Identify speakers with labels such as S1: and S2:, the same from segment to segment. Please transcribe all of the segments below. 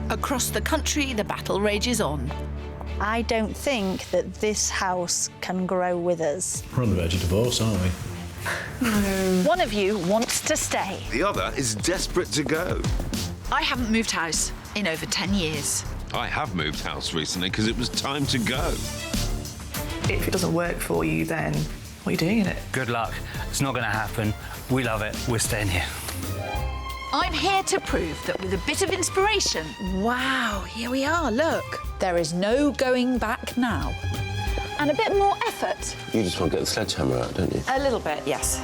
S1: Across the country, the battle rages on.
S2: I don't think that this house can grow with us.
S3: We're on the verge of divorce, aren't we?
S2: One of you wants to stay.
S4: The other is desperate to go.
S1: I haven't moved house in over 10 years.
S4: I have moved house recently because it was time to go.
S5: If it doesn't work for you, then what are you doing in it?
S6: Good luck. It's not going to happen. We love it. We're staying here.
S1: I'm here to prove that with a bit of inspiration... Wow, here we are, look. There is no going back now. And a bit more effort.
S7: You just want to get the sledgehammer out, don't you?
S1: A little bit, yes.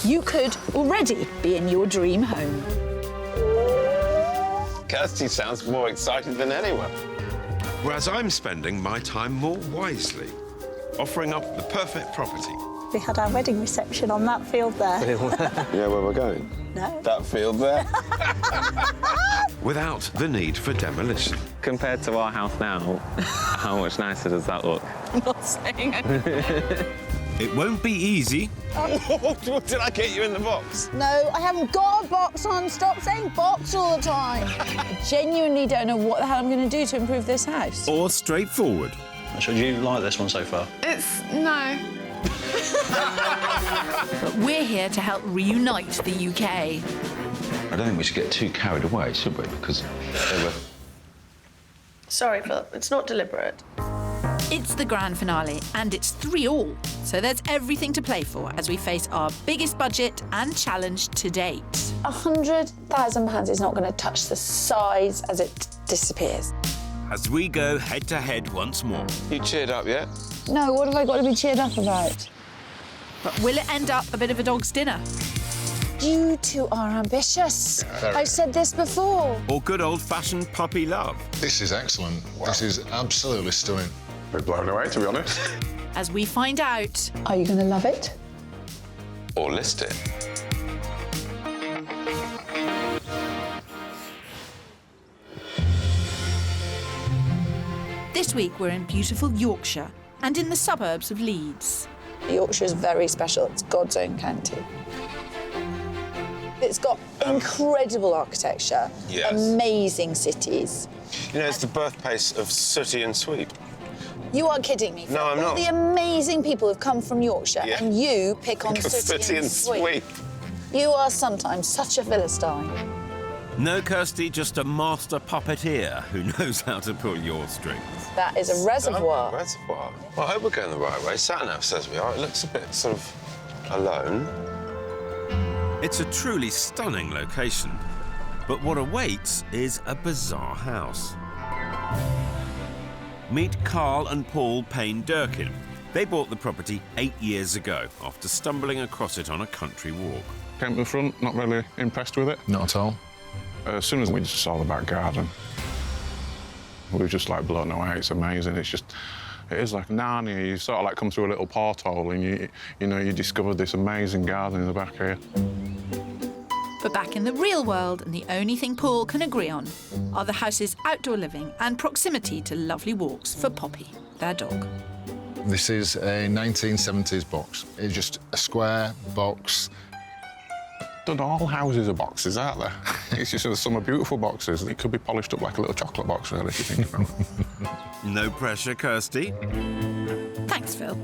S1: You could already be in your dream home.
S7: Kirstie sounds more excited than anyone.
S4: Whereas I'm spending my time more wisely, offering up the perfect property.
S2: We had our wedding reception on that field there.
S7: You know where we're going?
S2: No.
S7: That field there.
S4: Without the need for demolition.
S8: Compared to our house now, how much nicer does that look?
S5: I'm not saying it.
S4: It won't be easy.
S7: Did I get you in the box?
S2: No, I haven't got a box on. Stop saying box all the time. I genuinely don't know what the hell I'm going to do to improve this house.
S4: Or straightforward.
S3: Should you like this one so far?
S5: No.
S1: But we're here to help reunite the UK.
S7: I don't think we should get too carried away, should we? Because they were...
S5: Sorry, Phil, it's not deliberate.
S1: It's the grand finale, and it's 3-3. So there's everything to play for as we face our biggest budget and challenge to date.
S2: £100,000 is not going to touch the size as it disappears.
S4: As we go head-to-head once more.
S7: You cheered up yet?
S2: No, what have I got to be cheered up about?
S1: But will it end up a bit of a dog's dinner?
S2: You two are ambitious. I've said this before.
S4: Or good old-fashioned puppy love?
S9: This is excellent. Wow. This is absolutely stunning.
S7: We're blown away, to be honest.
S1: As we find out...
S2: Are you going to love it?
S7: Or list it.
S1: This week we're in beautiful Yorkshire and in the suburbs of Leeds.
S2: Yorkshire is very special. It's God's own county. It's got incredible architecture,
S7: Yes.
S2: amazing cities.
S7: You know, it's the birthplace of Sooty and Sweep.
S2: You are kidding me.
S7: No, I'm
S2: All
S7: not.
S2: the amazing people who've come from Yorkshire,
S7: Yeah.
S2: and you pick on
S7: Sooty
S2: Sooty and Sweep. You are sometimes such a Philistine.
S4: No, Kirstie, just a master puppeteer who knows how to pull your strings.
S2: That is a reservoir.
S7: Reservoir. Well, I hope we're going the right way. Sat-nav says we are. It looks a bit sort of alone.
S4: It's a truly stunning location, but what awaits is a bizarre house. Meet Karl and Paul Payne-Durkin. They bought the property 8 years ago after stumbling across it on a country walk.
S10: Came to the front, not really impressed with it.
S9: Not at all.
S10: As soon as we just saw the back garden, we were just like blown away. It's amazing. It is like Narnia. You sort of like come through a little porthole and you discover this amazing garden in the back here.
S1: But back in the real world, and the only thing Paul can agree on are the house's outdoor living and proximity to lovely walks for Poppy, their dog.
S9: This is a 1970s box. It's just a square box.
S10: Don't all houses are boxes, aren't there? It's just some are beautiful boxes. It could be polished up like a little chocolate box, really, if you think about it.
S4: No pressure, Kirstie.
S1: Thanks, Phil.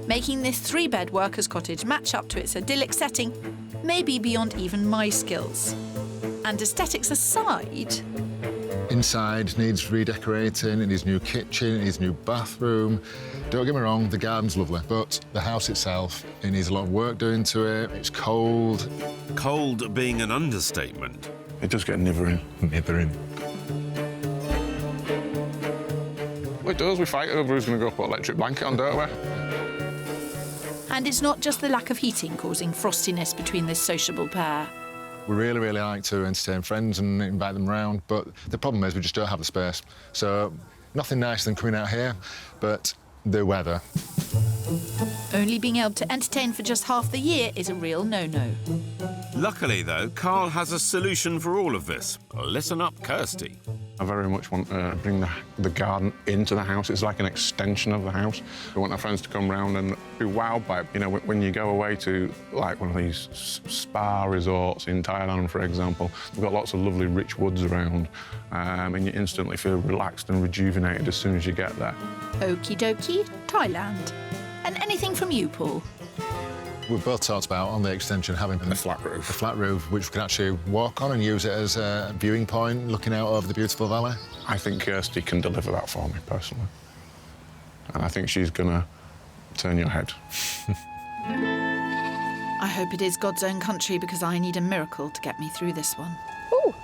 S1: Making this 3-bed workers' cottage match up to its idyllic setting may be beyond even my skills. And aesthetics aside...
S9: Inside needs redecorating, it needs new kitchen, it needs new bathroom. Don't get me wrong, the garden's lovely, but the house itself, it needs a lot of work doing to it. It's cold.
S4: Cold being an understatement.
S10: It does get nithering.
S9: Nithering.
S10: Well, it does. We fight over who's going to go put electric blanket on, don't we?
S1: And it's not just the lack of heating causing frostiness between this sociable pair.
S9: We really, really like to entertain friends and invite them around, but the problem is we just don't have the space. So nothing nicer than coming out here, but the weather.
S1: Only being able to entertain for just half the year is a real no-no.
S4: Luckily, though, Karl has a solution for all of this. Listen up, Kirstie.
S10: I very much want to bring the garden into the house. It's like an extension of the house. We want our friends to come round and be wowed by it. You know, when you go away to, like, one of these spa resorts in Thailand, for example, we've got lots of lovely rich woods around, and you instantly feel relaxed and rejuvenated as soon as you get there.
S1: Okie dokie, Thailand. And anything from you, Paul?
S9: We've both talked about, on the extension, having a flat roof, which we can actually walk on and use it as a viewing point, looking out over the beautiful valley.
S10: I think Kirstie can deliver that for me, personally. And I think she's going to turn your head.
S1: I hope it is God's own country, because I need a miracle to get me through this one.
S2: Ooh.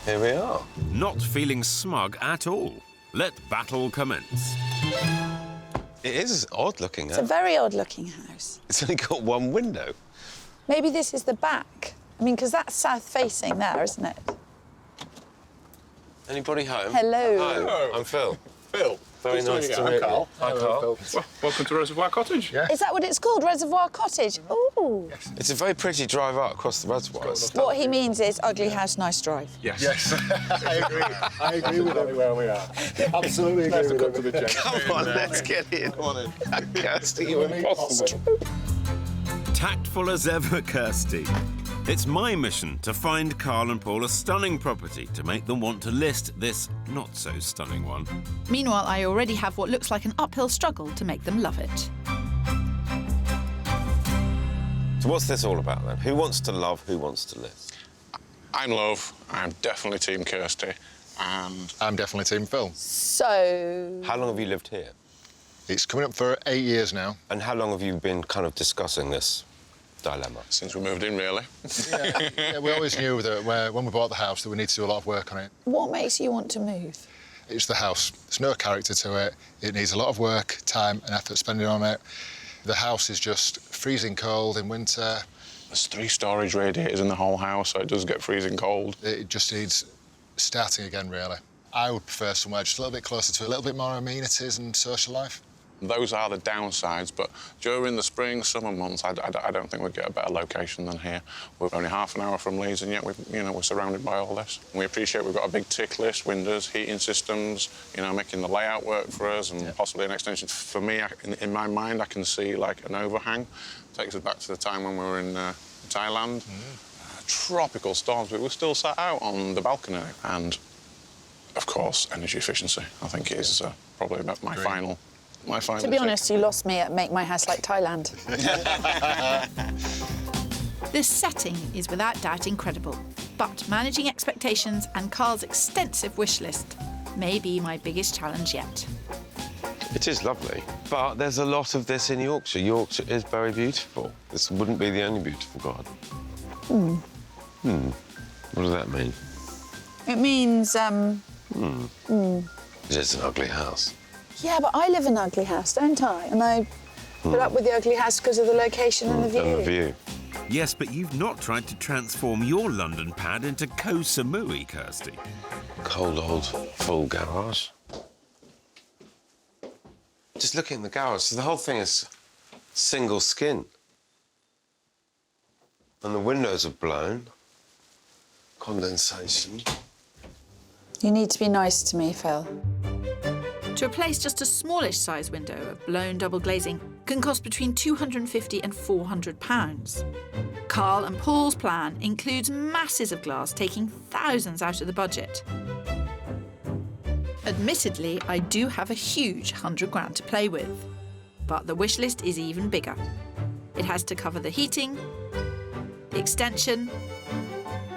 S7: Here we are.
S4: Not feeling smug at all. Let battle commence.
S7: It is odd-looking,
S2: It's a very odd-looking house.
S7: It's only got one window.
S2: Maybe this is the back. I mean, because that's south-facing there, isn't it?
S7: Anybody home?
S2: Hello.
S7: Hi, I'm Phil.
S10: Phil.
S7: Very nice to meet you.
S10: Karl.
S7: Hi, Karl.
S10: Well, welcome to Reservoir Cottage.
S9: Yeah.
S2: Is that what it's called, Reservoir Cottage? Ooh.
S9: Yes.
S7: It's a very pretty drive out across the reservoir.
S2: What he means is ugly house, nice drive.
S10: Yes.
S9: Yes. I agree. I agree with everywhere we are. Absolutely agree with everything.
S7: Come on, let's get in. Come on in. Kirstie, you're impossible.
S4: Tactful as ever, Kirstie. It's my mission to find Karl and Paul a stunning property to make them want to list this not-so-stunning one.
S1: Meanwhile, I already have what looks like an uphill struggle to make them love it.
S7: So what's this all about, then? Who wants to love, who wants to list?
S10: I'm Love. I'm definitely Team Kirstie. And
S9: I'm definitely Team Phil.
S2: So...
S7: How long have you lived here?
S9: It's coming up for 8 years now.
S7: And how long have you been kind of discussing this dilemma?
S10: since we moved in, really.
S9: Yeah, we always knew that when we bought the house that we need to do a lot of work on it.
S2: What makes you want to move?
S9: It's the house. There's no character to it. It needs a lot of work, time and effort spending on it. The house is just freezing cold in winter.
S10: There's 3 storage radiators in the whole house, so it does get freezing cold.
S9: It just needs starting again, really. I would prefer somewhere just a little bit closer to a little bit more amenities and social life.
S10: Those are the downsides, but during the spring, summer months, I don't think we'd get a better location than here. We're only half an hour from Leeds, and yet we're surrounded by all this. We appreciate we've got a big tick list, windows, heating systems, making the layout work for us, and possibly an extension. For me, in my mind, I can see like an overhang. It takes us back to the time when we were in Thailand. Tropical storms, but we're still sat out on the balcony. And, of course, energy efficiency. I think it is probably about my final.
S2: To be honest, you lost me at Make My House Like Thailand.
S1: This setting is without doubt incredible, but managing expectations and Karl's extensive wish list may be my biggest challenge yet.
S7: It is lovely, but there's a lot of this in Yorkshire. Yorkshire is very beautiful. This wouldn't be the only beautiful garden. What does that mean?
S2: It means,
S7: It's an ugly house.
S2: Yeah, but I live in an ugly house, don't I? And I put up with the ugly house because of the location and the view.
S7: And the view.
S4: Yes, but you've not tried to transform your London pad into Koh Samui, Kirstie.
S7: Cold old full garage. Just looking at the garage, so the whole thing is single skin. And the windows are blown. Condensation.
S2: You need to be nice to me, Phil.
S1: To replace just a smallish size window of blown double glazing can cost between £250 and £400. Karl and Paul's plan includes masses of glass, taking thousands out of the budget. Admittedly, I do have a huge £100,000 to play with, but the wish list is even bigger. It has to cover the heating, the extension,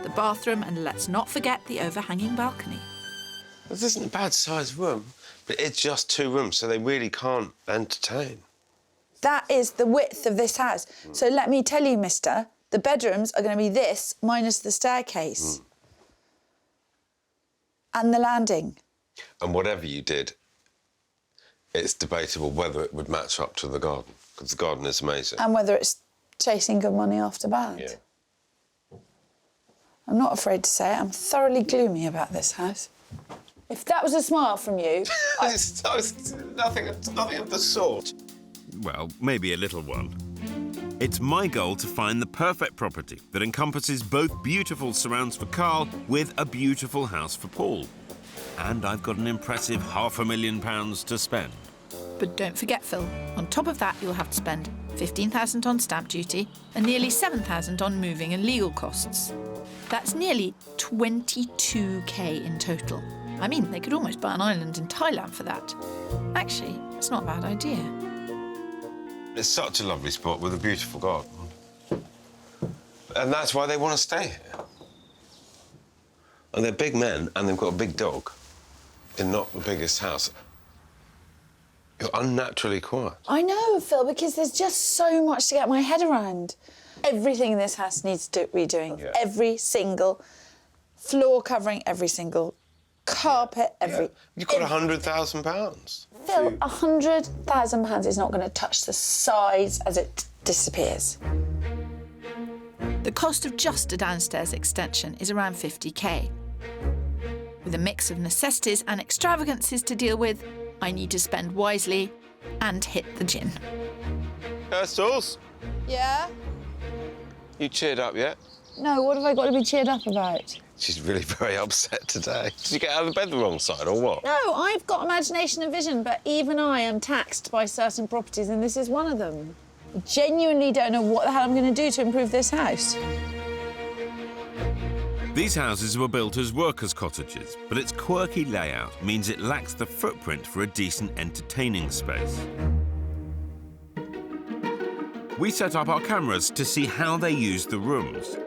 S1: the bathroom, and let's not forget the overhanging balcony.
S7: This isn't a bad sized room, but it's just 2 rooms, so they really can't entertain.
S2: That is the width of this house. So let me tell you, mister, the bedrooms are going to be this minus the staircase. And the landing.
S7: And whatever you did, it's debatable whether it would match up to the garden, because the garden is amazing.
S2: And whether it's chasing good money after bad.
S7: Yeah.
S2: I'm not afraid to say it. I'm thoroughly gloomy about this house. If that was a smile from you...
S7: It's nothing of the sort.
S4: well, maybe a little one. It's my goal to find the perfect property that encompasses both beautiful surrounds for Karl with a beautiful house for Paul. And I've got an impressive £500,000 to spend.
S1: But don't forget, Phil, on top of that, you'll have to spend £15,000 on stamp duty and nearly £7,000 on moving and legal costs. That's nearly 22k in total. I mean, they could almost buy an island in Thailand for that. Actually, it's not a bad idea.
S7: It's such a lovely spot with a beautiful garden. And that's why they want to stay here. And they're big men, and they've got a big dog in not the biggest house. You're unnaturally quiet.
S2: I know, Phil, because there's just so much to get my head around. Everything in this house needs redoing.
S7: Yeah.
S2: Every single floor covering, every single carpet, every...
S7: You've got £100,000.
S2: Phil, £100,000 is not going to touch the size as it disappears.
S1: The cost of just a downstairs extension is around 50k. With a mix of necessities and extravagances to deal with, I need to spend wisely and hit the gym.
S7: Kirstles,
S2: Yeah?
S7: you cheered up yet?
S2: No, what have I got to be cheered up about?
S7: She's really very upset today. Did you get out of bed the wrong side, or what?
S2: No, I've got imagination and vision, but even I am taxed by certain properties, and this is one of them. I genuinely don't know what the hell I'm going to do to improve this house.
S4: These houses were built as workers' cottages, but its quirky layout means it lacks the footprint for a decent entertaining space. We set up our cameras to see how they use the rooms.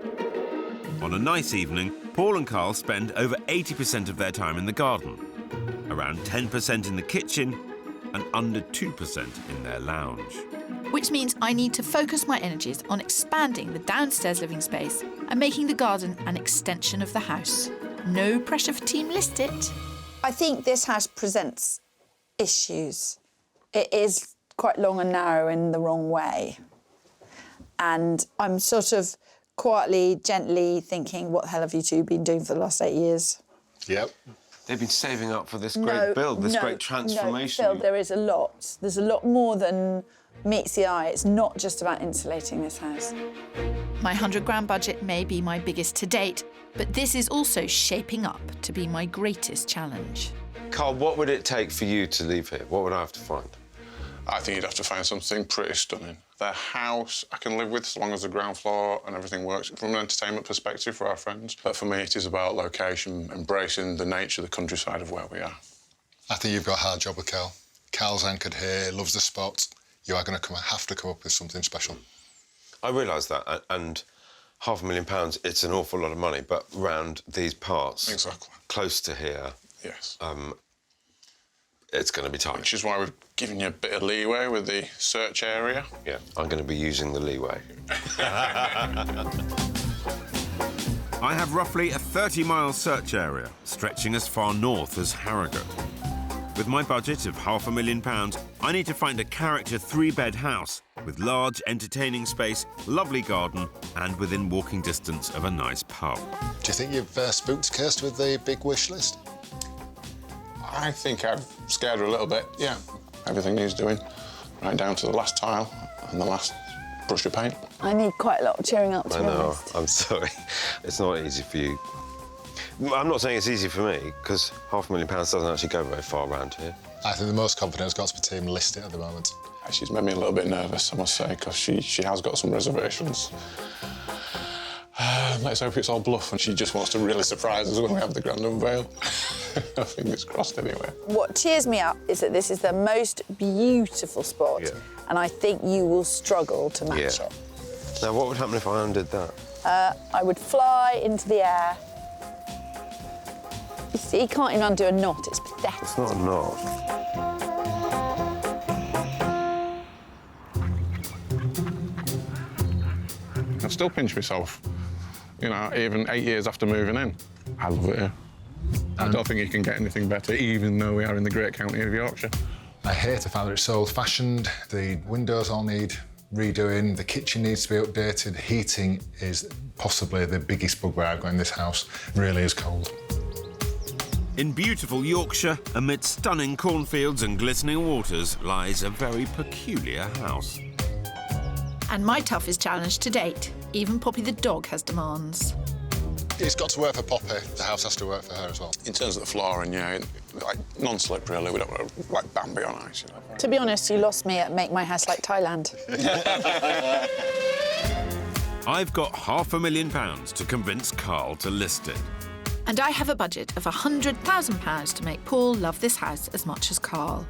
S4: On a nice evening, Paul and Karl spend over 80% of their time in the garden, around 10% in the kitchen, and under 2% in their lounge.
S1: Which means I need to focus my energies on expanding the downstairs living space and making the garden an extension of the house. No pressure for Team List It.
S2: I think this house presents issues. It is quite long and narrow in the wrong way. And I'm sort of quietly, gently thinking, what the hell have you two been doing for the last 8 years?
S9: Yep.
S7: They've been saving up for this great build, this great transformation.
S2: No, Phil, there is a lot. There's a lot more than meets the eye. It's not just about insulating this house.
S1: My £100,000 budget may be my biggest to date, but this is also shaping up to be my greatest challenge.
S7: Karl, what would it take for you to leave here? What would I have to find?
S10: I think you'd have to find something pretty stunning. The house I can live with as long as the ground floor and everything works from an entertainment perspective for our friends. But for me, it is about location, embracing the nature, the countryside of where we are.
S9: I think you've got a hard job with Karl. Karl's anchored here, loves the spot. You are going to have to come up with something special.
S7: I realise that, and £500,000, it's an awful lot of money, but round these parts,
S10: Exactly.
S7: close to here,
S10: Yes.
S7: it's going to be tight.
S10: Which is why we've given you a bit of leeway with the search area.
S7: Yeah, I'm going to be using the leeway.
S4: I have roughly a 30-mile search area, stretching as far north as Harrogate. With my budget of £500,000, I need to find a character 3-bed house with large entertaining space, lovely garden, and within walking distance of a nice pub.
S9: Do you think you've spooked Kirstie with the big wish list?
S10: I think I've scared her a little bit, yeah. Everything needs doing, right down to the last tile and the last brush of paint.
S2: I need quite a lot of cheering up, to
S7: I
S2: be
S7: know,
S2: honest.
S7: I'm sorry. It's not easy for you. I'm not saying it's easy for me, because £500,000 doesn't actually go very far around here.
S9: I think the most confident has got to be Team List It at the moment.
S10: She's made me a little bit nervous, I must say, because she has got some reservations. Let's hope it's all bluff and she just wants to really surprise us when we have the grand unveil. Fingers crossed, anyway.
S2: What cheers me up is that this is the most beautiful spot, and I think you will struggle to match it.
S7: Now, what would happen if I undid that?
S2: I would fly into the air. You see, you can't even undo a knot, it's pathetic.
S7: It's not a knot.
S10: I still pinch myself, you know, even 8 years after moving in. I love it here. I don't think you can get anything better, even though we are in the great county of Yorkshire.
S9: I hate the fact that it's so old-fashioned. The windows all need redoing, the kitchen needs to be updated, the heating is possibly the biggest bugbear I've got in this house. It really is cold.
S4: In beautiful Yorkshire, amid stunning cornfields and glistening waters, lies a very peculiar house.
S1: And my toughest challenge to date. Even Poppy the dog has demands.
S9: It's got to work for Poppy. The house has to work for her as well.
S10: In terms of the flooring, yeah, like non-slip really. We don't want to, like Bambi on ice, you know.
S2: To be honest, you lost me at Make My House Like Thailand.
S4: I've got £500,000 to convince Karl to list it.
S1: And I have a budget of £100,000 to make Paul love this house as much as Karl.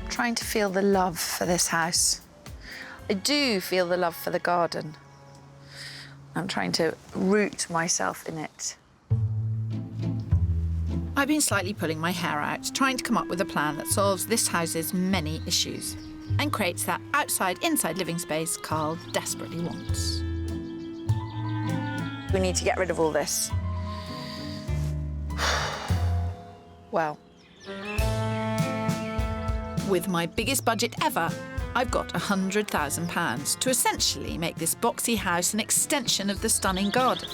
S2: Trying to feel the love for this house. I do feel the love for the garden. I'm trying to root myself in it.
S1: I've been slightly pulling my hair out, trying to come up with a plan that solves this house's many issues and creates that outside-inside living space Karl desperately wants.
S2: We need to get rid of all this. Well.
S1: With my biggest budget ever, I've got £100,000 to essentially make this boxy house an extension of the stunning garden.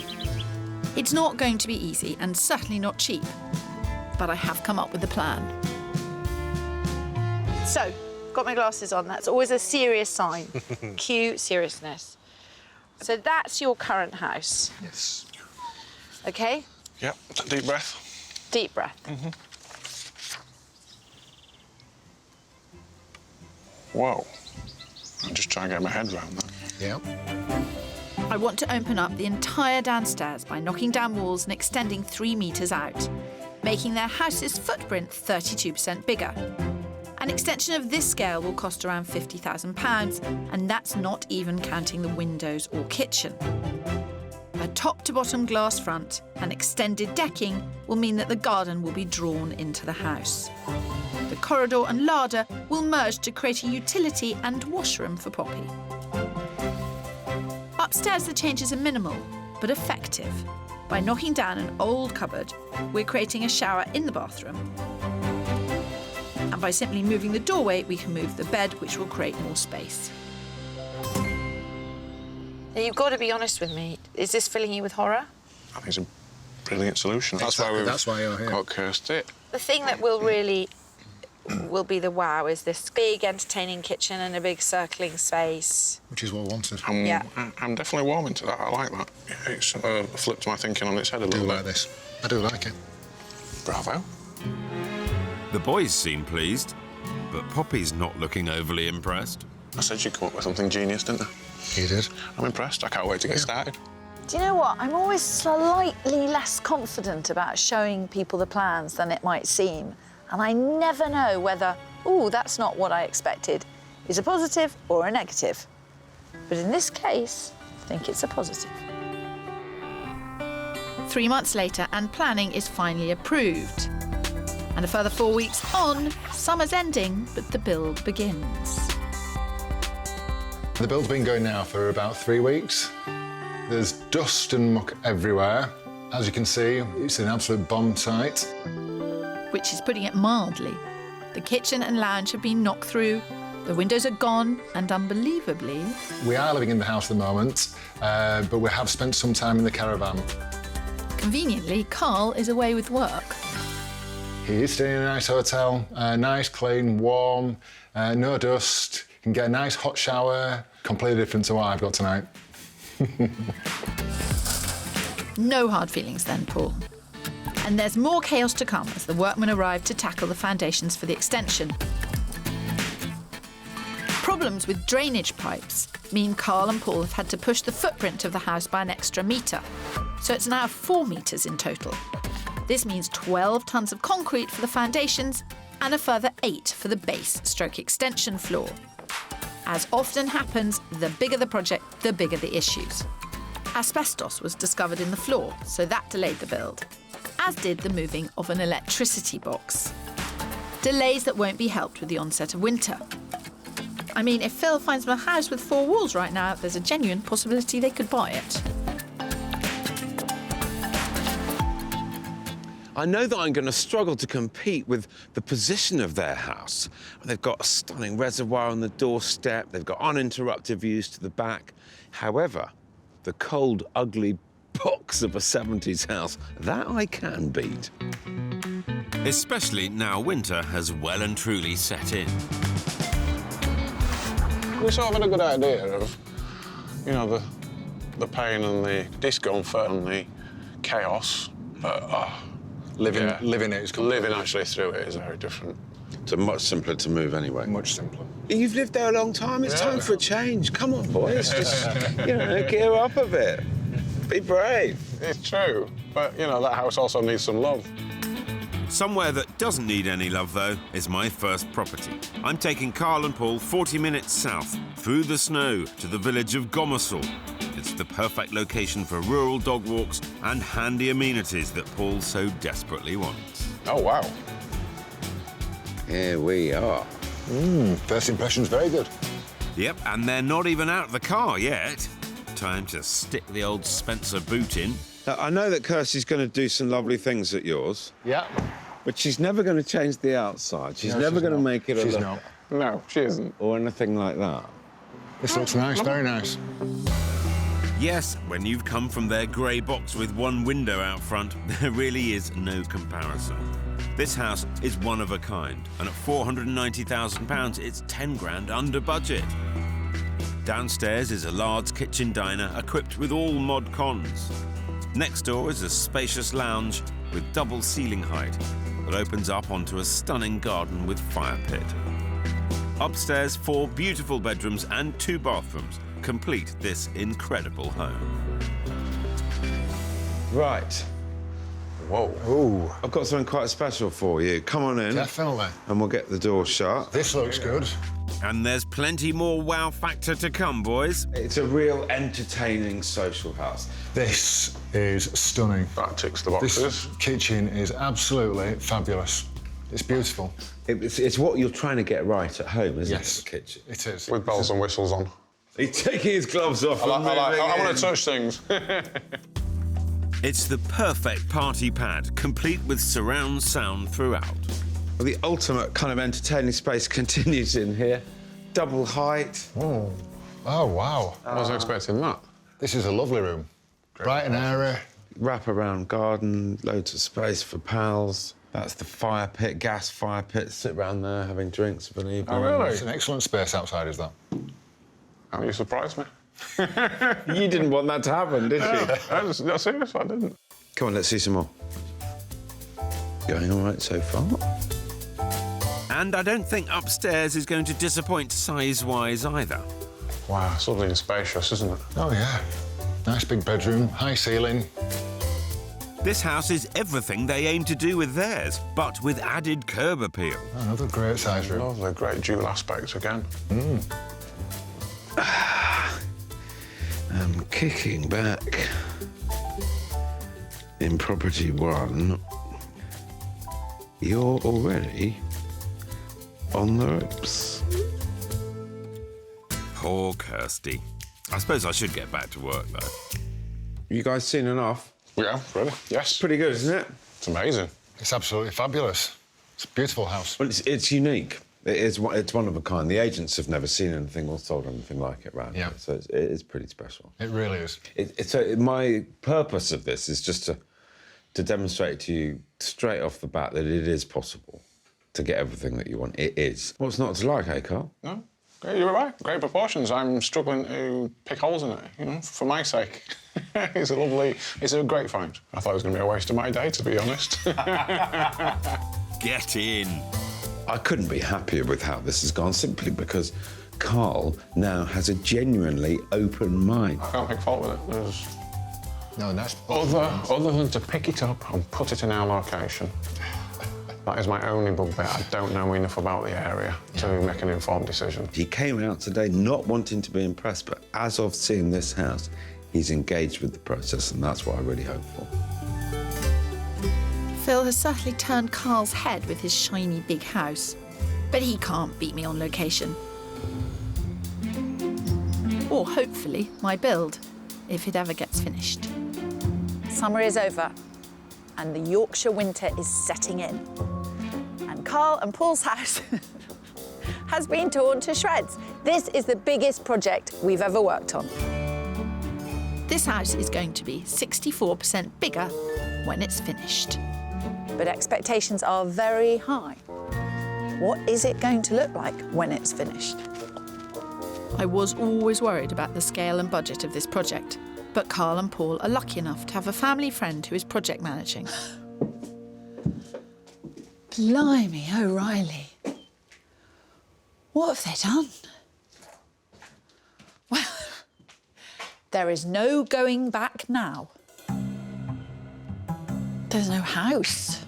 S1: It's not going to be easy and certainly not cheap, but I have come up with a plan.
S2: So, got my glasses on. That's always a serious sign. Cue seriousness. So that's your current house.
S10: Yes.
S2: OK?
S10: Yep, deep breath.
S2: Deep breath.
S10: Whoa. I'm just trying to get my head around that.
S9: Yeah.
S1: I want to open up the entire downstairs by knocking down walls and extending 3 metres out, making their house's footprint 32% bigger. An extension of this scale will cost around £50,000, and that's not even counting the windows or kitchen. A top-to-bottom glass front and extended decking will mean that the garden will be drawn into the house. The corridor and larder will merge to create a utility and washroom for Poppy. Upstairs, the changes are minimal, but effective. By knocking down an old cupboard, we're creating a shower in the bathroom. And by simply moving the doorway, we can move the bed, which will create more space.
S2: Now, you've got to be honest with me. Is this filling you with horror?
S10: I think it's a brilliant solution.
S9: That's why you're here.
S10: Got Kirstie.
S2: The thing that will be the wow is this big entertaining kitchen and a big circling space.
S9: Which is what I wanted.
S2: Yeah.
S10: I'm definitely warm into that. I like that. Yeah, it's flipped my thinking on its head a little bit.
S9: I do like this. I do like it.
S10: Bravo.
S4: The boys seem pleased, but Poppy's not looking overly impressed.
S10: I said you'd come up with something genius, didn't I?
S9: You did.
S10: I'm impressed. I can't wait to get started.
S2: Do you know what? I'm always slightly less confident about showing people the plans than it might seem. And I never know whether, ooh, that's not what I expected, is a positive or a negative. But in this case, I think it's a positive.
S1: 3 months later, and planning is finally approved. And a further 4 weeks on, summer's ending, but the build begins.
S9: The build's been going now for about 3 weeks. There's dust and muck everywhere. As you can see, it's an absolute bomb site.
S1: Which is putting it mildly. The kitchen and lounge have been knocked through, the windows are gone, and unbelievably...
S9: We are living in the house at the moment, but we have spent some time in the caravan.
S1: Conveniently, Karl is away with work.
S9: He is staying in a nice hotel, nice, clean, warm, no dust. You can get a nice hot shower, completely different to what I've got tonight.
S1: No hard feelings then, Paul. And there's more chaos to come as the workmen arrive to tackle the foundations for the extension. Problems with drainage pipes mean Karl and Paul have had to push the footprint of the house by an extra metre. So it's now 4 metres in total. This means 12 tonnes of concrete for the foundations and a further 8 for the base/extension floor. As often happens, the bigger the project, the bigger the issues. Asbestos was discovered in the floor, so that delayed the build, as did the moving of an electricity box. Delays that won't be helped with the onset of winter. I mean, if Phil finds them a house with 4 walls right now, there's a genuine possibility they could buy it.
S7: I know that I'm going to struggle to compete with the position of their house. They've got a stunning reservoir on the doorstep, they've got uninterrupted views to the back. However, the cold, ugly box of a 70s house. That I can beat.
S4: Especially now winter has well and truly set in.
S10: We sort of had a good idea of, you know, the pain and the discomfort and the chaos, but
S9: Living
S10: actually through it is very different.
S7: It's much simpler to move anyway.
S9: Much simpler.
S7: You've lived there a long time. It's time for a change. Come on, boys. Just, you know, gear up a bit. Be brave.
S10: It's true, but, you know, that house also needs some love.
S4: Somewhere that doesn't need any love, though, is my first property. I'm taking Karl and Paul 40 minutes south, through the snow, to the village of Gomersall. It's the perfect location for rural dog walks and handy amenities that Paul so desperately wants.
S10: Oh, wow.
S7: Here we are.
S9: First impression's very good.
S4: Yep, and they're not even out of the car yet. Time to stick the old Spencer boot in.
S7: Now, I know that Kirstie's going to do some lovely things at yours.
S9: Yeah.
S7: But she's never going to change the outside. She's
S9: No,
S7: never
S9: she's
S7: going to
S9: not.
S7: make it a
S9: She's
S7: look
S9: not.
S10: No, she isn't.
S7: or anything like that.
S9: This looks nice, very nice.
S4: Yes, when you've come from their grey box with one window out front, there really is no comparison. This house is one of a kind, and at £490,000, it's 10 grand under budget. Downstairs is a large kitchen diner equipped with all mod cons. Next door is a spacious lounge with double ceiling height that opens up onto a stunning garden with fire pit. Upstairs, 4 beautiful bedrooms and 2 bathrooms complete this incredible home.
S7: Right.
S10: Whoa.
S9: Ooh,
S7: I've got something quite special for you. Come on in.
S9: definitely.
S7: And we'll get the door shut.
S9: This looks good.
S4: And there's plenty more wow factor to come, boys.
S7: It's a real entertaining social house.
S9: This is stunning.
S10: That ticks the boxes.
S9: This kitchen is absolutely fabulous. It's beautiful.
S7: It's what you're trying to get right at home, isn't
S9: Yes.
S7: it, the kitchen?
S9: It is.
S10: With bells and whistles on.
S7: He's taking his gloves off.
S10: I want to touch things.
S4: It's the perfect party pad, complete with surround sound throughout.
S7: Well, the ultimate kind of entertaining space continues in here. Double height.
S9: Oh, wow.
S10: I wasn't expecting that.
S9: This is a lovely room. Bright and airy.
S7: Wrap-around garden, loads of space for pals. That's the fire pit, gas fire pit. Sit around there having drinks of an evening.
S10: Oh, really?
S9: It's an excellent space outside, is that?
S10: Oh, you surprised me.
S7: You didn't want that to happen, did you?
S10: No, seriously, I didn't.
S7: Come on, let's see some more. Going all right so far?
S4: And I don't think upstairs is going to disappoint size-wise either.
S10: Wow, it's lovely and spacious, isn't it?
S9: Oh, yeah. Nice big bedroom, high ceiling.
S4: This house is everything they aim to do with theirs, but with added curb appeal.
S9: Another great size room.
S10: Lovely, great dual aspects again.
S7: I'm kicking back. In property 1, you're already on the ropes.
S4: Poor Kirstie. I suppose I should get back to work, though.
S7: You guys seen enough?
S10: Yeah, really? Yes.
S7: Pretty good, isn't it?
S10: It's amazing.
S9: It's absolutely fabulous. It's a beautiful house.
S7: Well, it's unique. It's one of a kind. The agents have never seen anything or sold anything like it around here, so it is pretty special.
S9: It really is.
S7: My purpose of this is just to demonstrate to you straight off the bat that it is possible to get everything that you want. It is. What's not to like, eh, Karl?
S10: No, you're right. Great proportions. I'm struggling to pick holes in it, you know, for my sake. It's a great find. I thought it was going to be a waste of my day, to be honest.
S4: Get in.
S7: I couldn't be happier with how this has gone, simply because Karl now has a genuinely open mind.
S10: I can't pick fault with it. There's
S9: No, that's...
S10: other than to pick it up and put it in our location. That is my only bugbear. I don't know enough about the area to make an informed decision.
S7: He came out today not wanting to be impressed, but as of seeing this house, he's engaged with the process, and that's what I really hope for.
S1: Phil has certainly turned Karl's head with his shiny big house, but he can't beat me on location. Or hopefully my build, if it ever gets finished.
S2: Summer is over and the Yorkshire winter is setting in. And Karl and Paul's house has been torn to shreds. This is the biggest project we've ever worked on.
S1: This house is going to be 64% bigger when it's finished.
S2: But expectations are very high. What is it going to look like when it's finished?
S1: I was always worried about the scale and budget of this project, but Karl and Paul are lucky enough to have a family friend who is project managing.
S2: Blimey, O'Reilly. What have they done? Well, there is no going back now. There's no house.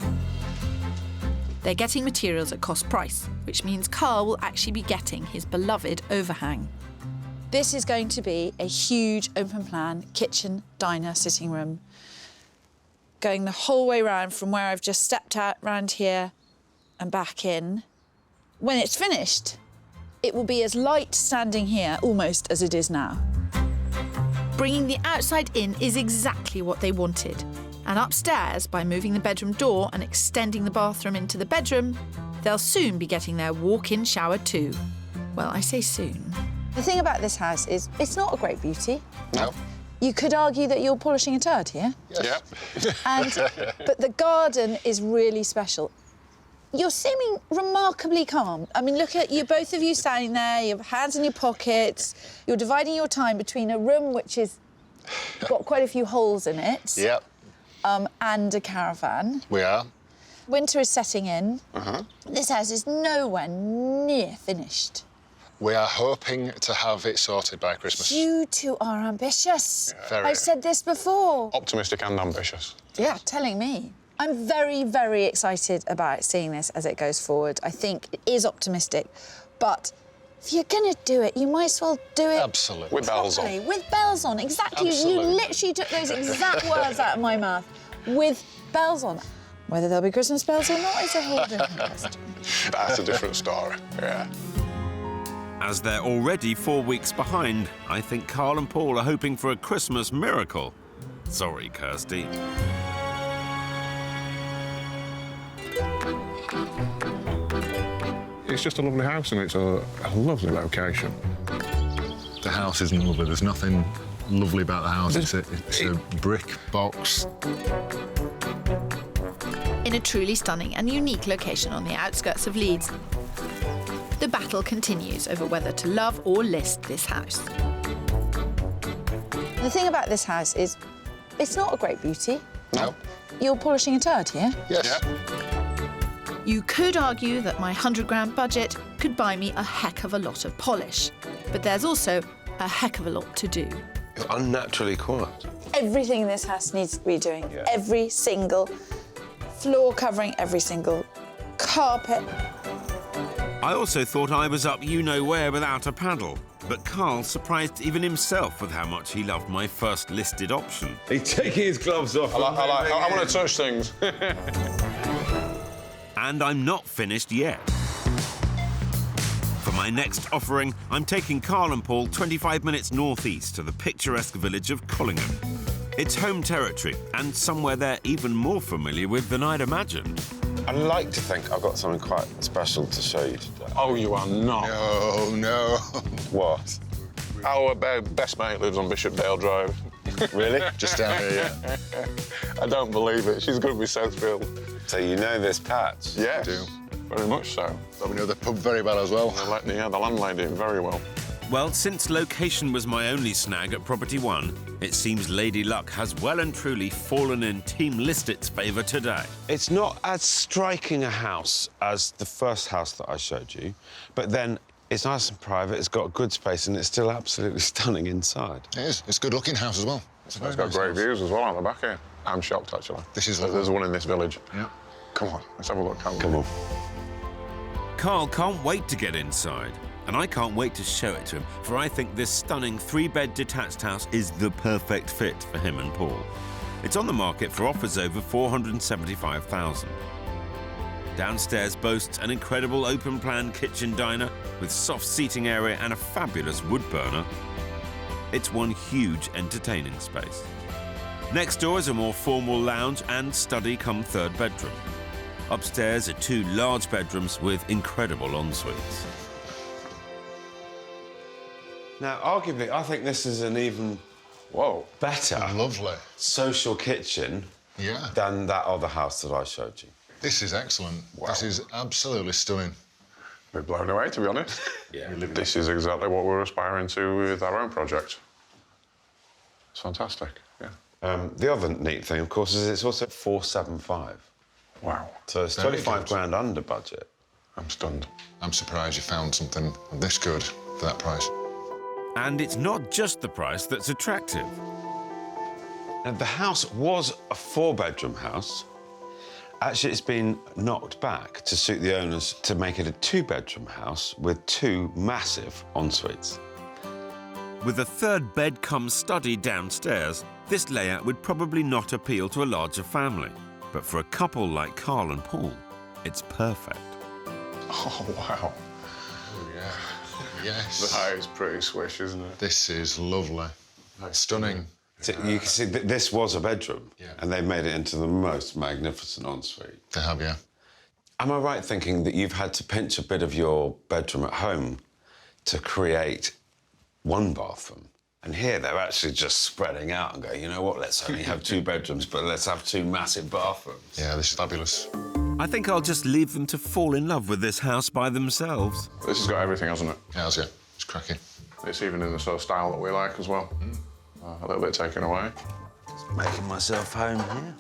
S1: They're getting materials at cost price, which means Karl will actually be getting his beloved overhang.
S2: This is going to be a huge open plan kitchen, diner, sitting room, going the whole way round from where I've just stepped out round here and back in. When it's finished, it will be as light standing here almost as it is now.
S1: Bringing the outside in is exactly what they wanted. And upstairs, by moving the bedroom door and extending the bathroom into the bedroom, they'll soon be getting their walk-in shower too. Well, I say soon.
S2: The thing about this house is it's not a great beauty.
S9: No.
S2: You could argue that you're polishing a turd here.
S9: Yes.
S2: But the garden is really special. You're seeming remarkably calm. I mean, look at you, both of you standing there, your hands in your pockets. You're dividing your time between a room which is got quite a few holes in it.
S9: Yep.
S2: And a caravan.
S9: We are.
S2: Winter is setting in. This house is nowhere near finished.
S9: We are hoping to have it sorted by Christmas.
S2: You two are ambitious.
S9: Yeah, very.
S2: I've said this before.
S10: Optimistic and ambitious.
S2: Yeah, telling me. I'm very, very excited about seeing this as it goes forward. I think it is optimistic, but if you're going to do it, you might as well do it
S9: Absolutely.
S10: With bells on.
S2: properly, with bells on. Exactly.
S9: Absolutely.
S2: You literally took those exact words out of my mouth. With bells on. Whether there'll be Christmas bells or not is a whole different question.
S10: That's a different story, yeah.
S4: As they're already 4 weeks behind, I think Karl and Paul are hoping for a Christmas miracle. Sorry, Kirstie.
S10: It's just a lovely house and it's a lovely location.
S9: The house isn't lovely. There's nothing lovely about the house. It's a brick box.
S1: In a truly stunning and unique location on the outskirts of Leeds, the battle continues over whether to love or list this house.
S2: The thing about this house is it's not a great beauty.
S9: No.
S2: You're polishing a turd here.
S9: Yes.
S1: You could argue that my £100 budget could buy me a heck of a lot of polish, but there's also a heck of a lot to do.
S7: It's unnaturally quiet.
S2: Everything in this house needs redoing.
S7: Yeah.
S2: Every single floor covering, every single carpet.
S4: I also thought I was up you-know-where without a paddle, but Karl surprised even himself with how much he loved my first listed option.
S7: He's taking his gloves off.
S10: I want to touch things.
S4: And I'm not finished yet. For my next offering, I'm taking Karl and Paul 25 minutes northeast to the picturesque village of Collingham. It's home territory, and somewhere they're even more familiar with than I'd imagined.
S7: I'd like to think I've got something quite special to show you today.
S10: Oh, you are not.
S9: No, no.
S7: What?
S10: Our best mate lives on Bishopdale Drive.
S7: Really?
S9: Just down here, yeah.
S10: I don't believe it. She's going to be so thrilled.
S7: So you know this patch?
S10: Yes,
S9: do.
S10: Very much so.
S9: So we know the pub very well as well.
S10: Yeah, the landlady very well.
S4: Well, since location was my only snag at Property One, it seems Lady Luck has well and truly fallen in Team Listit's favour today.
S7: It's not as striking a house as the first house that I showed you, but then it's nice and private, it's got good space, and it's still absolutely stunning inside.
S9: It is. It's a good-looking house as well.
S10: It's got great views as well on the back here. I'm shocked, actually.
S9: This is
S10: There's one in this village.
S9: Yeah.
S10: Come on, let's have a look.
S7: Come on.
S4: Karl can't wait to get inside, and I can't wait to show it to him, for I think this stunning 3-bed detached house is the perfect fit for him and Paul. It's on the market for offers over $475,000. Downstairs boasts an incredible open-plan kitchen diner with soft seating area and a fabulous wood burner. It's one huge entertaining space. Next door is a more formal lounge and study come 3rd bedroom. Upstairs are 2 large bedrooms with incredible ensuites.
S7: Now, arguably, I think this is an even
S10: Whoa.
S7: better
S9: Lovely.
S7: social kitchen than that other house that I showed you.
S9: This is excellent.
S10: Wow.
S9: This is absolutely stunning.
S10: We're blown away, to be honest.
S7: Yeah.
S10: This is exactly what we're aspiring to with our own project. It's fantastic, yeah.
S7: The other neat thing, of course, is it's also 475.
S10: Wow.
S7: So it's
S9: Very
S7: 25
S9: good.
S7: grand under budget.
S10: I'm stunned.
S9: I'm surprised you found something this good for that price.
S4: And it's not just the price that's attractive.
S7: Now, the house was a 4-bedroom house. Actually, it's been knocked back to suit the owners to make it a 2-bedroom house with 2 massive en-suites.
S4: With a 3rd bed cum study downstairs, this layout would probably not appeal to a larger family. But for a couple like Karl and Paul, it's perfect.
S10: Oh, wow.
S9: Oh, yeah. Yes.
S10: That is pretty swish, isn't it?
S9: This is lovely. Stunning.
S7: So you can see that this was a bedroom, and they've made it into the most magnificent ensuite.
S9: They have, yeah.
S7: Am I right thinking that you've had to pinch a bit of your bedroom at home to create 1 bathroom? And here they're actually just spreading out and going, you know what, let's only have 2 bedrooms, but let's have 2 massive bathrooms.
S9: Yeah, this is fabulous.
S4: I think I'll just leave them to fall in love with this house by themselves.
S10: This has got everything, hasn't it?
S9: It has, yeah. It's cracking.
S10: It's even in the sort of style that we like as well. A little bit taken away.
S7: Just making myself home here.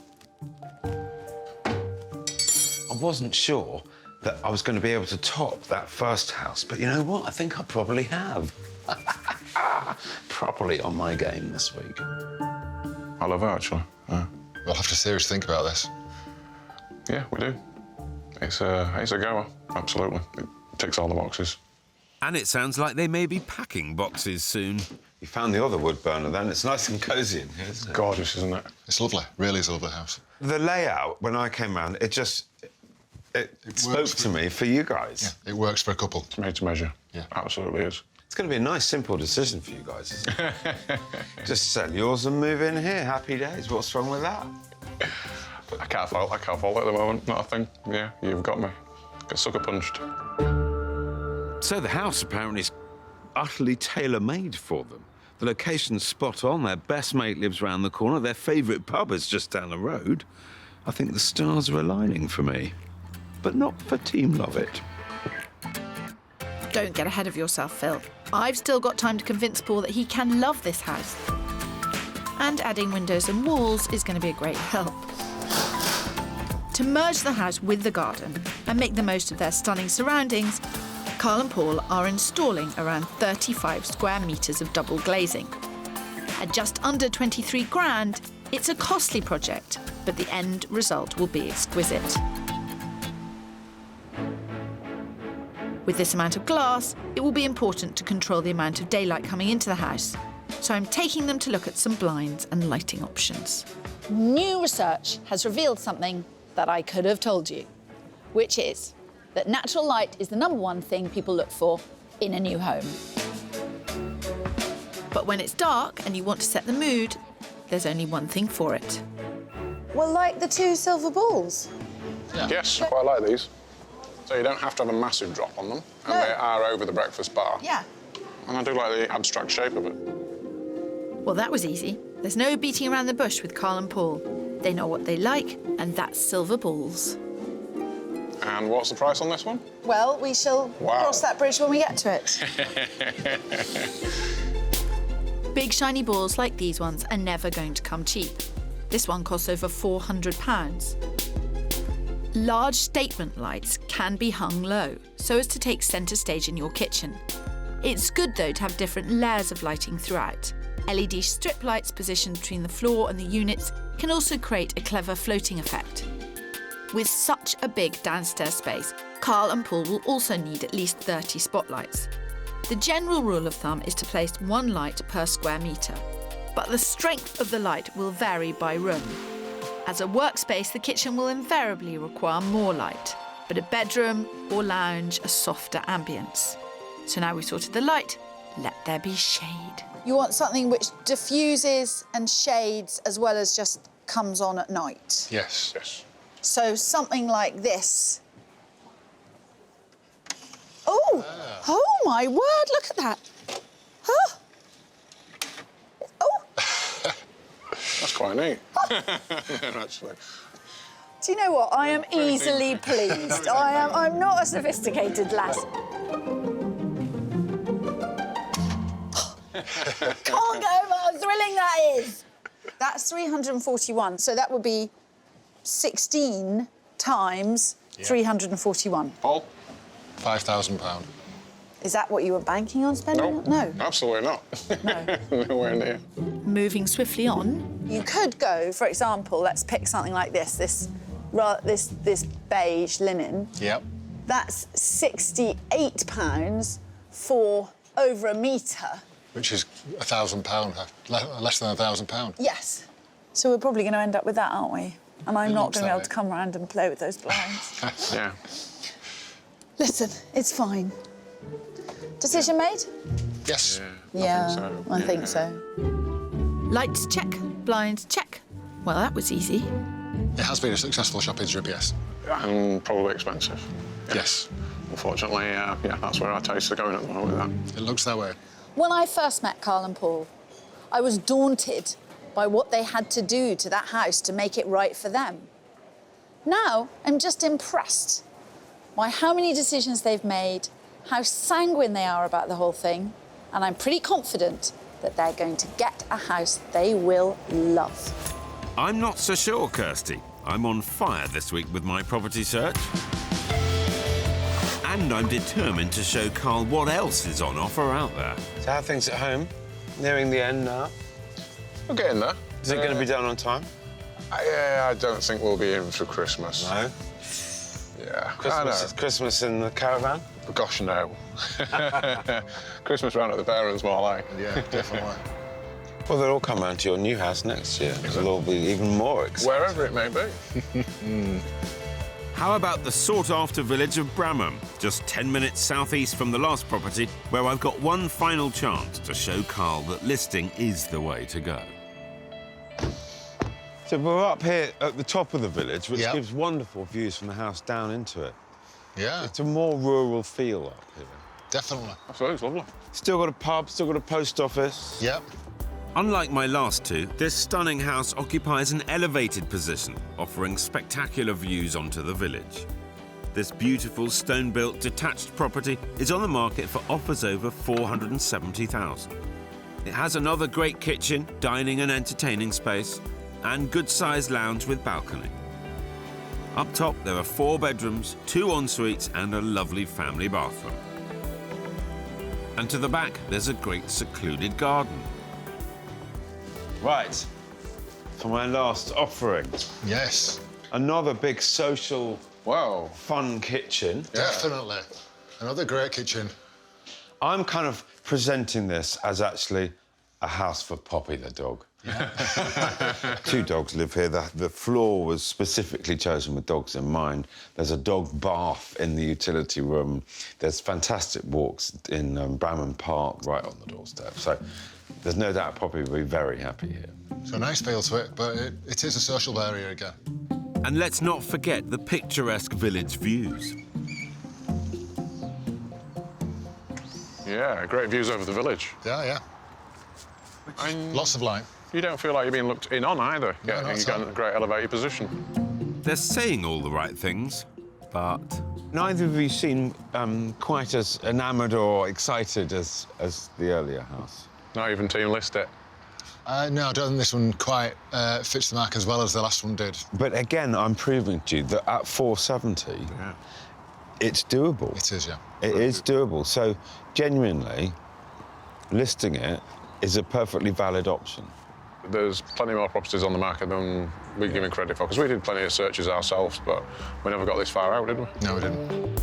S7: I wasn't sure that I was going to be able to top that first house, but you know what? I think I probably have. Properly on my game this week.
S10: I love it, actually. Yeah.
S9: We'll have to seriously think about this.
S10: Yeah, we do. It's a goer, absolutely. It ticks all the boxes.
S4: And it sounds like they may be packing boxes soon.
S7: You found the other wood burner then. It's nice and cosy in here, isn't it?
S10: Gorgeous, isn't it?
S9: It's lovely. Really is a lovely house.
S7: The layout, when I came round, it spoke to me for you guys.
S9: Yeah, it works for a couple.
S10: It's made to measure.
S9: Yeah.
S10: Absolutely is.
S7: It's going to be a nice, simple decision for you guys, isn't it? Just sell yours and move in here. Happy days. What's wrong with that?
S10: I can't fault at the moment. Not a thing. Yeah, you've got me. Get sucker punched.
S4: So the house apparently is utterly tailor-made for them. The location's spot on. Their best mate lives round the corner. Their favourite pub is just down the road. I think the stars are aligning for me. But not for Team Love It.
S1: Don't get ahead of yourself, Phil. I've still got time to convince Paul that he can love this house. And adding windows and walls is going to be a great help. To merge the house with the garden and make the most of their stunning surroundings, Karl and Paul are installing around 35 square metres of double glazing. At just under 23 grand, it's a costly project, but the end result will be exquisite. With this amount of glass, it will be important to control the amount of daylight coming into the house. So I'm taking them to look at some blinds and lighting options. New research has revealed something that I could have told you, which is that natural light is the #1 thing people look for in a new home. But when it's dark and you want to set the mood, there's only one thing for it.
S2: Well, like the 2 silver balls.
S9: Yeah.
S10: Yes, I quite like these. So you don't have to have a massive drop on them. And they are over the breakfast bar.
S2: Yeah.
S10: And I do like the abstract shape of it.
S1: Well, that was easy. There's no beating around the bush with Karl and Paul. They know what they like, and that's silver balls.
S10: And what's the price on this one?
S2: Well, we shall cross that bridge when we get to it.
S1: Big shiny balls like these ones are never going to come cheap. This one costs over £400. Large statement lights can be hung low, so as to take centre stage in your kitchen. It's good, though, to have different layers of lighting throughout. LED strip lights positioned between the floor and the units can also create a clever floating effect. With such a big downstairs space, Karl and Paul will also need at least 30 spotlights. The general rule of thumb is to place 1 light per square metre, but the strength of the light will vary by room. As a workspace, the kitchen will invariably require more light, but a bedroom or lounge a softer ambience. So now we've sorted the light, let there be shade.
S2: You want something which diffuses and shades as well as just comes on at night.
S9: Yes.
S10: Yes.
S2: So something like this. Oh! Oh, my word, look at that. Huh? Oh!
S10: quite neat. Actually.
S2: Do you know what? I am easily pleased. I'm not a sophisticated lass. Can't get over how thrilling that is. That's 341, so that would be 16 times 341.
S10: Paul?
S9: £5,000.
S2: Is that what you were banking on spending? No.
S10: Absolutely not.
S2: No.
S10: Nowhere near.
S1: Moving swiftly on,
S2: You could go, for example, let's pick something like this beige linen.
S9: Yep.
S2: That's £68 for over a metre.
S9: Which is £1,000, less than £1,000.
S2: Yes. So we're probably going to end up with that, aren't we? And I'm not
S9: looks
S2: going to be
S9: that
S2: able
S9: way.
S2: to come round and play with those blinds.
S10: Yeah.
S2: Listen, it's fine. Decision made?
S9: Yes.
S2: I think so.
S1: lights check, blinds check. Well, that was easy.
S9: It has been a successful shopping trip, yes.
S10: And probably expensive.
S9: Yes.
S10: Unfortunately, yeah, that's where our tastes are going at the moment with that.
S9: It looks that way.
S2: When I first met Karl and Paul, I was daunted by what they had to do to that house to make it right for them. Now, I'm just impressed by how many decisions they've made, how sanguine they are about the whole thing, and I'm pretty confident that they're going to get a house they will love.
S4: I'm not so sure, Kirstie. I'm on fire this week with my property search. And I'm determined to show Karl what else is on offer out there.
S7: So how are things at home? Nearing the end now.
S10: We're getting there.
S7: Is it going to be done on time?
S10: I don't think we'll be in for Christmas.
S7: No.
S10: Yeah.
S7: Christmas in the caravan?
S10: Gosh, no. Christmas round at the parents, more like.
S9: Yeah, definitely.
S7: Well, they'll all come round to your new house next year. It'll all be even more exciting.
S10: Wherever it may be.
S4: How about the sought-after village of Bramham, just 10 minutes southeast from the last property, where I've got one final chance to show Karl that listing is the way to go.
S7: So we're up here at the top of the village, which
S9: Yep.
S7: gives wonderful views from the house down into it.
S9: Yeah,
S7: It's a more rural feel up here.
S9: definitely.
S10: Absolutely, it's lovely.
S7: Still got a pub, still got a post office.
S9: Yep.
S4: Unlike my last two, this stunning house occupies an elevated position, offering spectacular views onto the village. This beautiful stone-built detached property is on the market for offers over $470,000. It has another great kitchen, dining and entertaining space, and good-sized lounge with balcony. Up top, there are 4 bedrooms, 2 en-suites and a lovely family bathroom. And to the back, there's a great secluded garden.
S7: Right, for my last offering.
S9: Yes.
S7: Another big social,
S10: Wow.
S7: fun kitchen.
S9: Definitely. Another great kitchen.
S7: I'm kind of presenting this as actually a house for Poppy the dog. 2 dogs live here. The floor was specifically chosen with dogs in mind. There's a dog bath in the utility room. There's fantastic walks in Bramham Park right on the doorstep. So there's no doubt Poppy will be very happy here.
S9: So a nice feel to it, but it is a social area again.
S4: And let's not forget the picturesque village views.
S10: Yeah, great views over the village.
S9: Yeah.
S10: And
S9: Lots of light.
S10: you don't feel like you're being looked in on either.
S9: No,
S10: You
S9: not
S10: get
S9: at all.
S10: in a great elevated position.
S4: They're saying all the right things, but
S7: Neither of you seem quite as enamoured or excited as the earlier house.
S10: Not even team list it.
S9: No, I don't think this one quite fits the mark as well as the last one did.
S7: But again, I'm proving to you that at 470,
S10: Yeah.
S7: it's doable.
S9: It is, yeah.
S7: It is doable. So, genuinely, listing it is a perfectly valid option.
S10: There's plenty more properties on the market than we're giving credit for, because we did plenty of searches ourselves, but we never got this far out, did we?
S9: No, we didn't.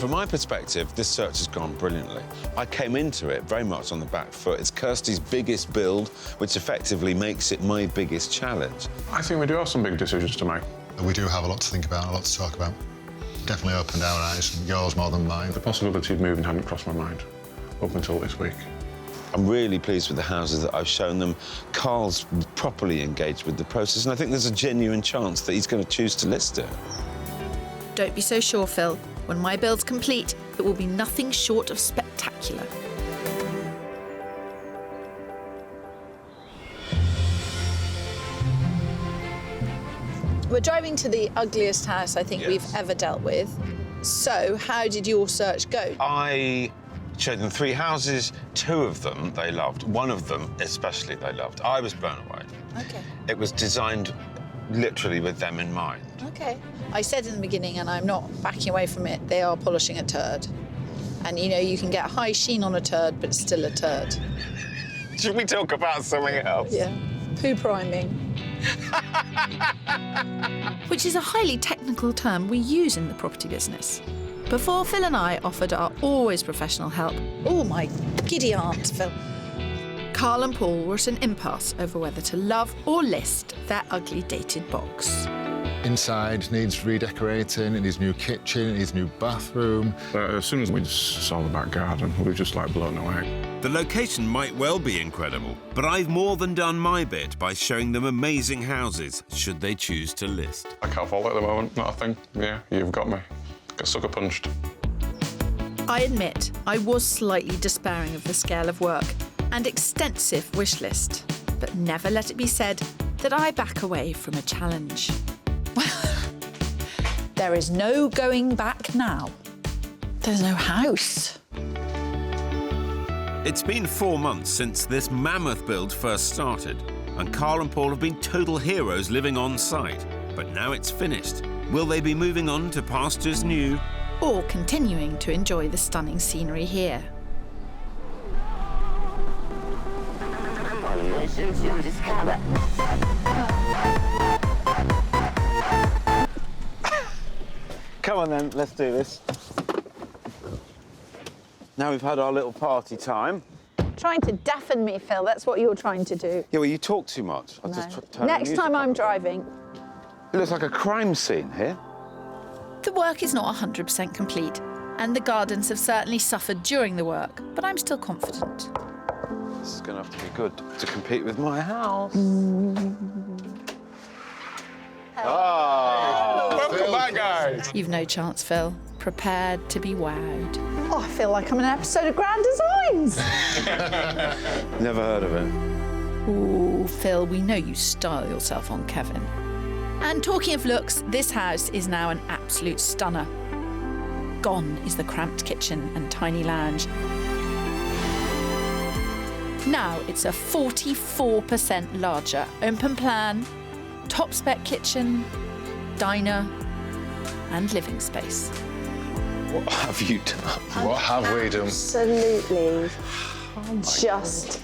S7: From my perspective, this search has gone brilliantly. I came into it very much on the back foot. It's Kirstie's biggest build, which effectively makes it my biggest challenge.
S10: I think we do have some big decisions to make.
S9: We do have a lot to think about, a lot to talk about. Definitely opened our eyes, yours more than mine.
S10: The possibility of moving hadn't crossed my mind up until this week.
S7: I'm really pleased with the houses that I've shown them. Karl's properly engaged with the process, and I think there's a genuine chance that he's going to choose to list it.
S1: Don't be so sure, Phil. When my build's complete, it will be nothing short of spectacular.
S2: We're driving to the ugliest house I think we've ever dealt with. So, how did your search go?
S7: I showed them 3 houses. 2 of them they loved. 1 of them especially they loved. I was blown away.
S2: Okay.
S7: It was designed literally with them in mind.
S2: Okay. I said in the beginning, and I'm not backing away from it, they are polishing a turd. And, you know, you can get high sheen on a turd, but it's still a turd.
S7: Should we talk about something else?
S2: Yeah. Poo priming.
S1: Which is a highly technical term we use in the property business. Before Phil and I offered our always professional help,
S2: Oh, my giddy aunt, Phil.
S1: Karl and Paul were at an impasse over whether to love or list their ugly dated box.
S9: Inside needs redecorating, it needs new kitchen, it needs new bathroom.
S10: But as soon as we saw the back garden, we were just like blown away.
S4: The location might well be incredible, but I've more than done my bit by showing them amazing houses, should they choose to list.
S10: I can't fault it at the moment, not a thing. Yeah, you've got me. Got sucker punched.
S1: I admit I was slightly despairing of the scale of work and extensive wish list, but never let it be said that I back away from a challenge.
S2: There is no going back now. There's no house.
S4: It's been 4 months since this mammoth build first started, and Karl and Paul have been total heroes living on site. But now it's finished. Will they be moving on to pastures new?
S1: Or continuing to enjoy the stunning scenery here.
S7: Come on then, let's do this. Now we've had our little party time.
S2: Trying to deafen me, Phil. That's what you're trying to do.
S7: Yeah, well, you talk too much. I'll just turn the
S2: Next
S7: music
S2: time
S7: up.
S2: I'm driving.
S7: It looks like a crime scene here.
S1: The work is not 100% complete, and the gardens have certainly suffered during the work, but I'm still confident.
S7: This is going to have to be good to compete with my house.
S10: Welcome back, guys.
S1: You've no chance, Phil. Prepared to be wowed.
S2: Oh, I feel like I'm in an episode of Grand Designs.
S7: Never heard of it.
S1: Ooh, Phil, we know you style yourself on Kevin. And talking of looks, this house is now an absolute stunner. Gone is the cramped kitchen and tiny lounge. Now it's a 44% larger open plan, top spec kitchen, diner and living space.
S7: What have you done?
S9: What have we done?
S2: Absolutely. Just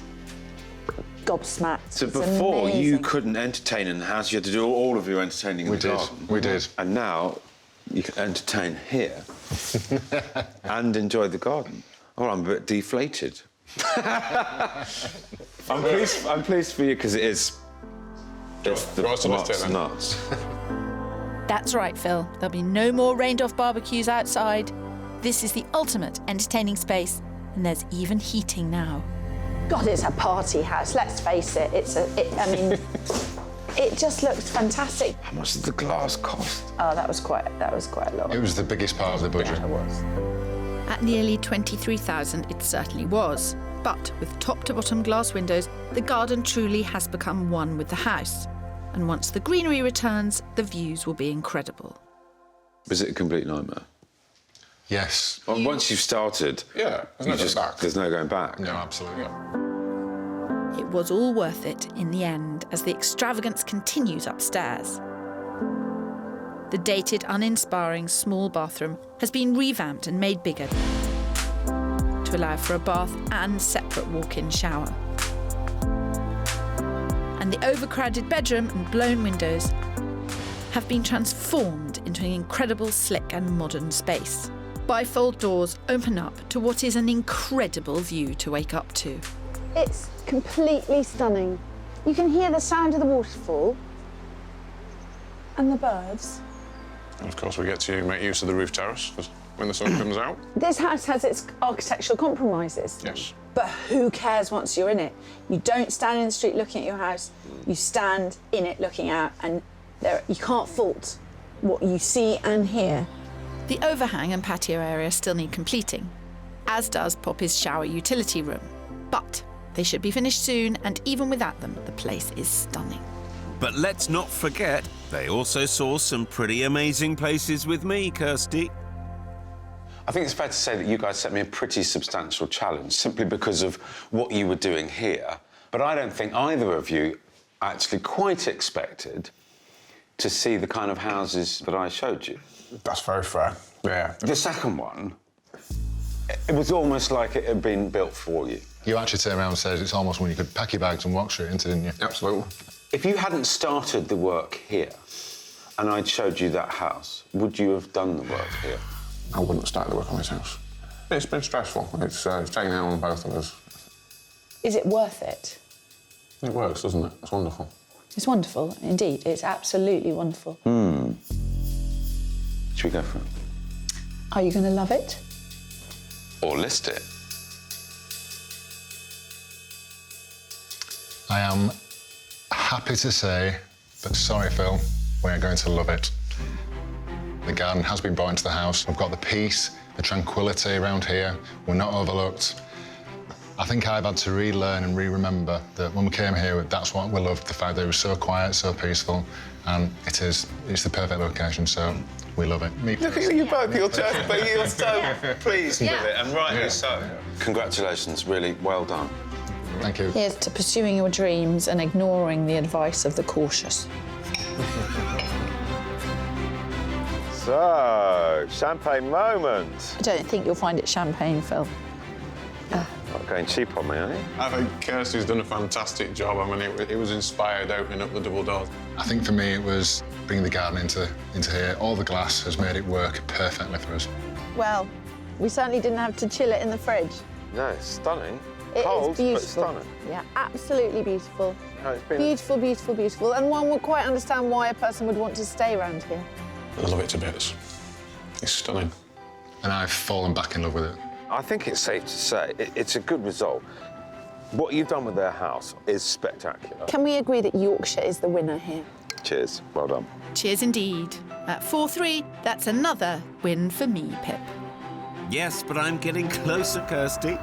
S2: gobsmacked.
S7: So
S2: It's
S7: before, you
S2: amazing.
S7: couldn't entertain in the house. You had to do all of your entertaining in the garden.
S9: We did.
S7: And now you can entertain here and enjoy the garden. Oh, I'm a bit deflated. I'm pleased for you because it is. It's the
S10: What's
S7: nuts.
S1: That's right, Phil. There'll be no more rained-off barbecues outside. This is the ultimate entertaining space, and there's even heating now.
S2: God, it's a party house. Let's face it. I mean, it just looks fantastic.
S7: How much does the glass cost?
S2: Oh, that was quite a lot.
S9: It was the biggest part of the budget.
S2: Yeah, it was.
S1: At nearly 23,000, it certainly was. But with top-to-bottom glass windows, the garden truly has become one with the house. And once the greenery returns, the views will be incredible.
S7: Was it a complete nightmare?
S9: Yes.
S7: Well, once you've started,
S10: Yeah, there's
S7: there's no going back.
S9: No, absolutely.
S1: It was all worth it in the end as the extravagance continues upstairs. The dated, uninspiring small bathroom has been revamped and made bigger to allow for a bath and separate walk-in shower. And the overcrowded bedroom and blown windows have been transformed into an incredible, slick and modern space. Bifold doors open up to what is an incredible view to wake up to.
S2: It's completely stunning. You can hear the sound of the waterfall and the birds.
S10: And of course, we get to make use of the roof terrace 'cause when the sun comes out.
S2: This house has its architectural compromises.
S10: Yes.
S2: But who cares once you're in it? You don't stand in the street looking at your house. You stand in it looking out, and you can't fault what you see and hear.
S1: The overhang and patio area still need completing, as does Poppy's shower utility room. But they should be finished soon, and even without them, the place is stunning.
S4: But let's not forget They also saw some pretty amazing places with me, Kirstie.
S7: I think it's fair to say that you guys set me a pretty substantial challenge simply because of what you were doing here. But I don't think either of you actually quite expected to see the kind of houses that I showed you.
S10: That's very fair, yeah.
S7: The second one, it was almost like it had been built for you.
S9: You actually turned around and said it's almost when you could pack your bags and walk straight into, didn't you?
S10: Absolutely.
S7: If you hadn't started the work here and I'd showed you that house, would you have done the work here?
S10: I wouldn't have started the work on this house. It's been stressful. It's taken out on both of us.
S2: Is it worth it?
S10: It works, doesn't it? It's wonderful.
S2: It's wonderful, indeed. It's absolutely wonderful.
S7: Should we go for it?
S2: Are you going to love it?
S7: Or list it?
S9: I am happy to say, but sorry, Phil, we are going to love it. The garden has been brought into the house. We've got the peace, the tranquility around here. We're not overlooked. I think I've had to relearn and re-remember that when we came here, that's what we loved, the fact that it was so quiet, so peaceful, and it's the perfect location, so we love it.
S7: Look at you both, you're so pleased with it, and rightly so. Congratulations, really well done.
S9: Thank you.
S2: Here's to pursuing your dreams and ignoring the advice of the cautious.
S7: So, champagne moment.
S2: I don't think you'll find it champagne, Phil.
S7: Not going cheap on me, are you?
S10: I think Kirstie's done a fantastic job. I mean, it was inspired opening up the double doors.
S9: I think for me it was bringing the garden into here. All the glass has made it work perfectly for us.
S2: Well, we certainly didn't have to chill it in the fridge.
S7: No, it's stunning.
S2: It
S7: Cold,
S2: is beautiful.
S7: but stunning.
S2: Yeah, absolutely beautiful.
S7: No, it's been...
S2: Beautiful, beautiful, beautiful. And one would quite understand why a person would want to stay around here.
S10: I love it to bits. It's stunning.
S9: And I've fallen back in love with it.
S7: I think it's safe to say it's a good result. What you've done with their house is spectacular.
S2: Can we agree that Yorkshire is the winner here?
S7: Cheers, well done.
S1: Cheers indeed. At 4-3, that's another win for me, Pip.
S4: Yes, but I'm getting closer, Kirstie.